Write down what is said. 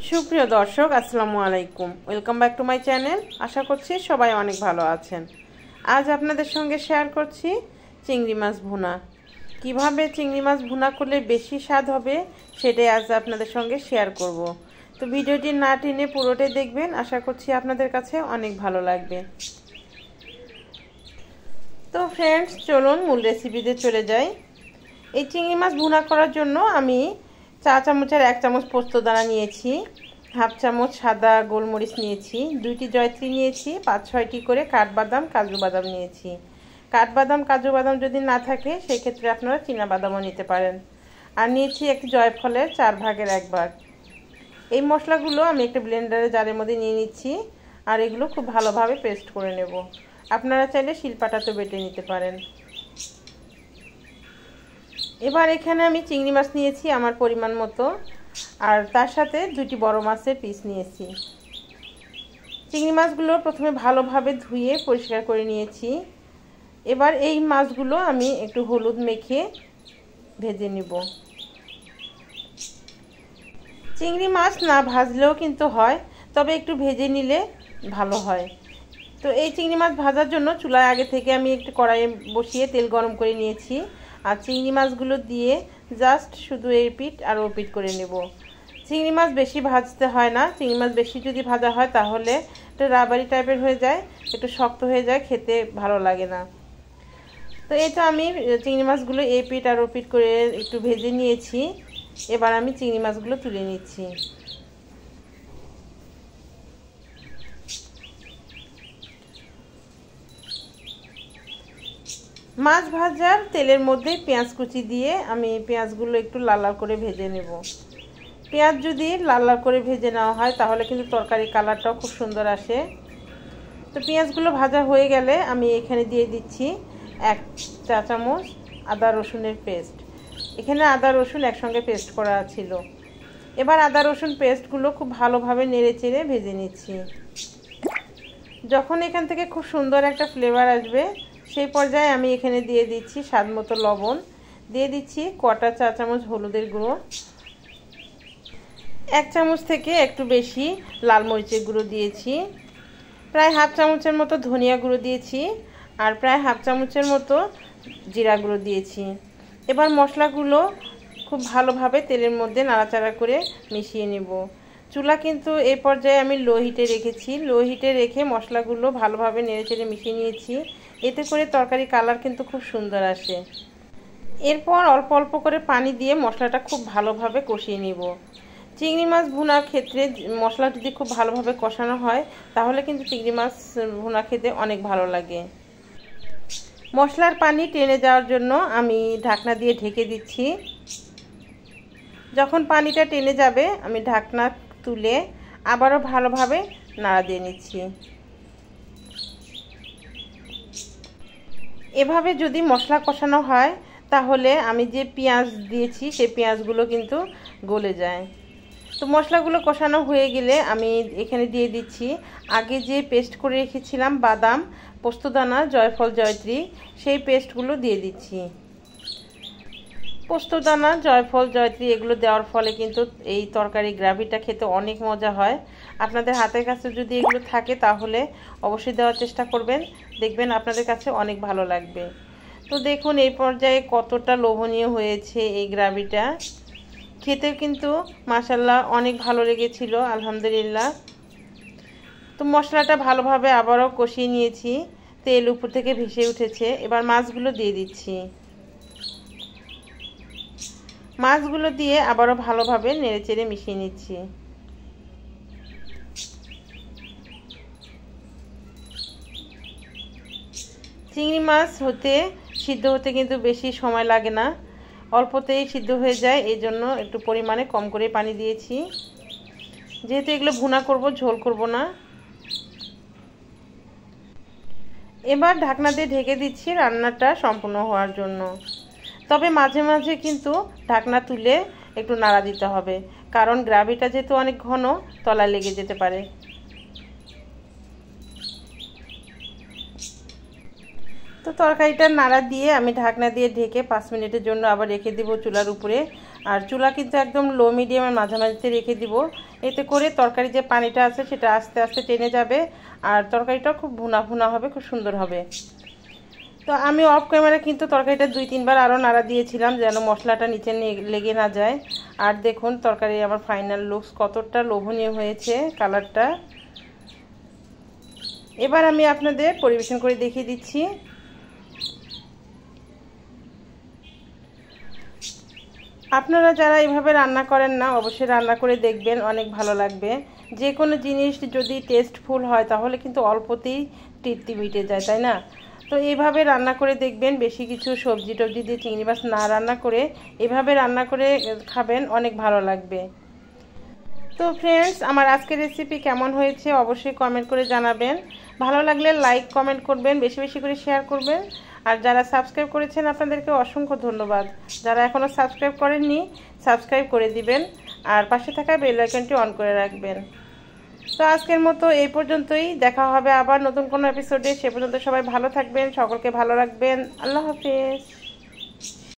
সুপ্রিয় দর্শক, আসসালামু আলাইকুম। Welcome back to my channel. আশা করছি সবাই অনেক ভালো আছেন। আজ আপনাদের সঙ্গে শেয়ার করছি চিংড়ি মাছ ভুনা। কিভাবে চিংড়ি মাছ ভুনা করলে বেশি স্বাদ হবে সেটাই আজ আপনাদের সঙ্গে শেয়ার করব। তো ভিডিওটি না টেনে পুরোটাই দেখবেন, আশা করছি আপনাদের কাছে অনেক ভালো লাগবে। তো ফ্রেন্ডস, চলুন মূল রেসিপিতে চলে যাই। এই চিংড়ি মাছ ভুনা করার জন্য আমি চা চামচের 1 চামচ পোস্তদানা নিয়েছি, হাফ চামচ সাদা গোলমরিচ নিয়েছি, 2টি জয়ত্রী নিয়েছি, 5-6টি করে কাঠবাদাম কাজু বাদাম নিয়েছি। কাঠবাদাম কাজু বাদাম যদি না থাকে সেই ক্ষেত্রে আপনারা চীনা বাদামও নিতে পারেন। আর নিয়েছি একটি জয়ফলের 4 ভাগের 1 ভাগ। এই মশলাগুলো আমি একটা ব্লেন্ডারে জারের মধ্যে নিয়ে নিচ্ছি, আর এগুলো খুব ভালোভাবে পেস্ট করে নেব। আপনারা চাইলে শিলপাটাতে বেটে নিতে পারেন। এবার এখানে আমি চিংড়ি মাছ নিয়েছি আমার পরিমাণ মতো, আর তার সাথে 2টি বড় মাছের পিস নিয়েছি। চিংড়ি মাছগুলো প্রথমে ভালোভাবে ধুয়ে পরিষ্কার করে নিয়েছি। এবার এই মাছগুলো আমি একটু হলুদ মেখে ভেজে নিব। চিংড়ি মাছ না ভাজলেও কিন্তু হয়, তবে একটু ভেজে নিলে ভালো হয়। তো এই চিংড়ি মাছ ভাজার জন্য চুলায় আগে থেকে আমি একটু কড়াইয়ে বসিয়ে তেল গরম করে নিয়েছি, আর চিংড়ি মাছগুলো দিয়ে জাস্ট শুধু এই পিঠ আর ও পিঠ করে নেব। চিংড়ি মাছ বেশি ভাজতে হয় না। চিংড়ি মাছ বেশি যদি ভাজা হয় তাহলে একটু রাবারি টাইপের হয়ে যায়, একটু শক্ত হয়ে যায়, খেতে ভালো লাগে না। তো এই তো আমি চিংড়ি মাছগুলো এই পিঠ আর ও পিঠ করে একটু ভেজে নিয়েছি। এবার আমি চিংড়ি মাছগুলো তুলে নিচ্ছি। মাছ ভাজার তেলের মধ্যে পেঁয়াজ কুচি দিয়ে আমি পেঁয়াজগুলো একটু লাল লাল করে ভেজে নেব। পেঁয়াজ যদি লাল লাল করে ভেজে নেওয়া হয় তাহলে কিন্তু তরকারি কালারটাও খুব সুন্দর আসে। তো পেঁয়াজগুলো ভাজা হয়ে গেলে আমি এখানে দিয়ে দিচ্ছি 1 চা চামচ আদা রসুনের পেস্ট। এখানে আদা রসুন একসঙ্গে পেস্ট করা ছিল। এবার আদা রসুন পেস্টগুলো খুব ভালোভাবে নেড়ে চেড়ে ভেজে নিচ্ছি। যখন এখান থেকে খুব সুন্দর একটা ফ্লেভার আসবে সেই পর্যায়ে আমি এখানে দিয়ে দিচ্ছি স্বাদ মতো লবণ, দিয়ে দিচ্ছি কোয়ার্টার চা চামচ হলুদের গুঁড়ো, 1 চামচ থেকে একটু বেশি লাল মরিচের গুঁড়ো দিয়েছি, প্রায় হাফ চামচের মতো ধনিয়া গুঁড়ো দিয়েছি, আর প্রায় হাফ চামচের মতো জিরা গুঁড়ো দিয়েছি। এবার মশলাগুলো খুব ভালোভাবে তেলের মধ্যে নাড়াচাড়া করে মিশিয়ে নেব। চুলা কিন্তু এই পর্যায়ে আমি লো হিটে রেখেছি। লো হিটে রেখে মশলাগুলো ভালোভাবে নেড়েচেড়ে মিশিয়ে নিয়েছি। এতে করে তরকারি কালার কিন্তু খুব সুন্দর আসে। এরপর অল্প অল্প করে পানি দিয়ে মশলাটা খুব ভালোভাবে কষিয়ে নেব। চিংড়ি মাছ ভুনার ক্ষেত্রে মশলা যদি খুব ভালোভাবে কষানো হয় তাহলে কিন্তু চিংড়ি মাছ ভুনা খেতে অনেক ভালো লাগে। মশলার পানি টেনে যাওয়ার জন্য আমি ঢাকনা দিয়ে ঢেকে দিচ্ছি। যখন পানিটা টেনে যাবে আমি ঢাকনা তুলে আবারও ভালোভাবে নাড়া দিয়ে নিচ্ছি। এভাবে যদি মশলা কষানো হয় তাহলে আমি যে পেঁয়াজ দিয়েছি সেই পেঁয়াজগুলো কিন্তু গলে যায়। তো মশলাগুলো কষানো হয়ে গেলে আমি এখানে দিয়ে দিচ্ছি আগে যে পেস্ট করে রেখেছিলাম বাদাম, পোস্তদানা, জয়ফল, জয়ত্রী, সেই পেস্টগুলো দিয়ে দিচ্ছি। পোস্তদানা, জয়ফল, জয়ত্রী এগুলো দেওয়ার ফলে কিন্তু এই তরকারি গ্রেভিটা খেতে অনেক মজা হয়। আপনাদের হাতের কাছে যদি এগুলো থাকে তাহলে অবশ্যই দেওয়ার চেষ্টা করবেন, দেখবেন আপনাদের কাছে অনেক ভালো লাগবে। তো দেখুন এই পর্যায়ে কতটা লোভনীয় হয়েছে এই গ্রেভিটা, খেতে কিন্তু মাশাআল্লাহ অনেক ভালো লেগেছিল, আলহামদুলিল্লাহ। তো মশলাটা ভালোভাবে আবারও কষিয়ে নিয়েছি, তেল উপর থেকে ভেসে উঠেছে। এবার মাছগুলো দিয়ে দিচ্ছি। মাছগুলো দিয়ে আবারও ভালোভাবে নেড়েচেড়ে মিশিয়ে নিচ্ছি। চিংড়ি মাছ সিদ্ধ হতে কিন্তু বেশি সময় লাগে না, অল্পতেই সিদ্ধ হয়ে যায়। এই জন্য একটু পরিমাণে কম করে পানি দিয়েছি, যেহেতু এগুলো ভুনা করব, ঝোল করব না। এবার ঢাকনা দিয়ে ঢেকে দিচ্ছি রান্নাটা সম্পূর্ণ হওয়ার জন্য। তবে মাঝে মাঝে কিন্তু ঢাকনা তুলে একটু নাড়া দিতে হবে, কারণ গ্রেভিটা যেহেতু অনেক ঘন তলায় লেগে যেতে পারে। তো তরকারিটা নাড়া দিয়ে আমি ঢাকনা দিয়ে ঢেকে 5 মিনিটের জন্য আবার রেখে দেব চুলার উপরে। আর চুলা কিন্তু একদম লো মিডিয়ামের মাঝামাঝিতে রেখে দিব। এতে করে তরকারি যে পানিটা আছে সেটা আস্তে আস্তে টেনে যাবে আর তরকারিটা খুব ভুনা ভুনা হবে, খুব সুন্দর হবে। তো আমি অফ ক্যামেরা কিন্তু তরকারিটা 2-3 বার আরও নাড়া দিয়েছিলাম যেন মশলাটা নিচে লেগে না যায়। আর দেখুন তরকারি আমার ফাইনাল লুকস কতটা লোভনীয় হয়েছে কালারটা। এবার আমি আপনাদের পরিবেশন করে দেখিয়ে দিচ্ছি। আপনারা যারা এইভাবে রান্না করেন না অবশ্যই রান্না করে দেখবেন, অনেক ভালো লাগবে। যে কোনো জিনিস যদি টেস্টফুল হয় তাহলে কিন্তু অল্পতেই তৃপ্তি মিটে যায়, তাই না? তো এইভাবে রান্না করে দেখবেন, বেশি কিছু সবজি টবজি দিয়ে চিংড়ি মাছ না রান্না করে এভাবে রান্না করে খাবেন, অনেক ভালো লাগবে। তো ফ্রেন্ডস, আমার আজকের রেসিপি কেমন হয়েছে অবশ্যই কমেন্ট করে জানাবেন। ভালো লাগলে লাইক কমেন্ট করবেন, বেশি বেশি করে শেয়ার করবেন। আর যারা সাবস্ক্রাইব করেছেন আপনাদেরকে অসংখ্য ধন্যবাদ। যারা এখনও সাবস্ক্রাইব করেননি সাবস্ক্রাইব করে দিবেন আর পাশে থাকা বেল আইকনটি অন করে রাখবেন। তো আজকের মতো এই পর্যন্তই, দেখা হবে আবার নতুন কোনো এপিসোডে। সে পর্যন্ত সবাই ভালো থাকবেন, সকলকে ভালো রাখবেন। আল্লাহ হাফেজ।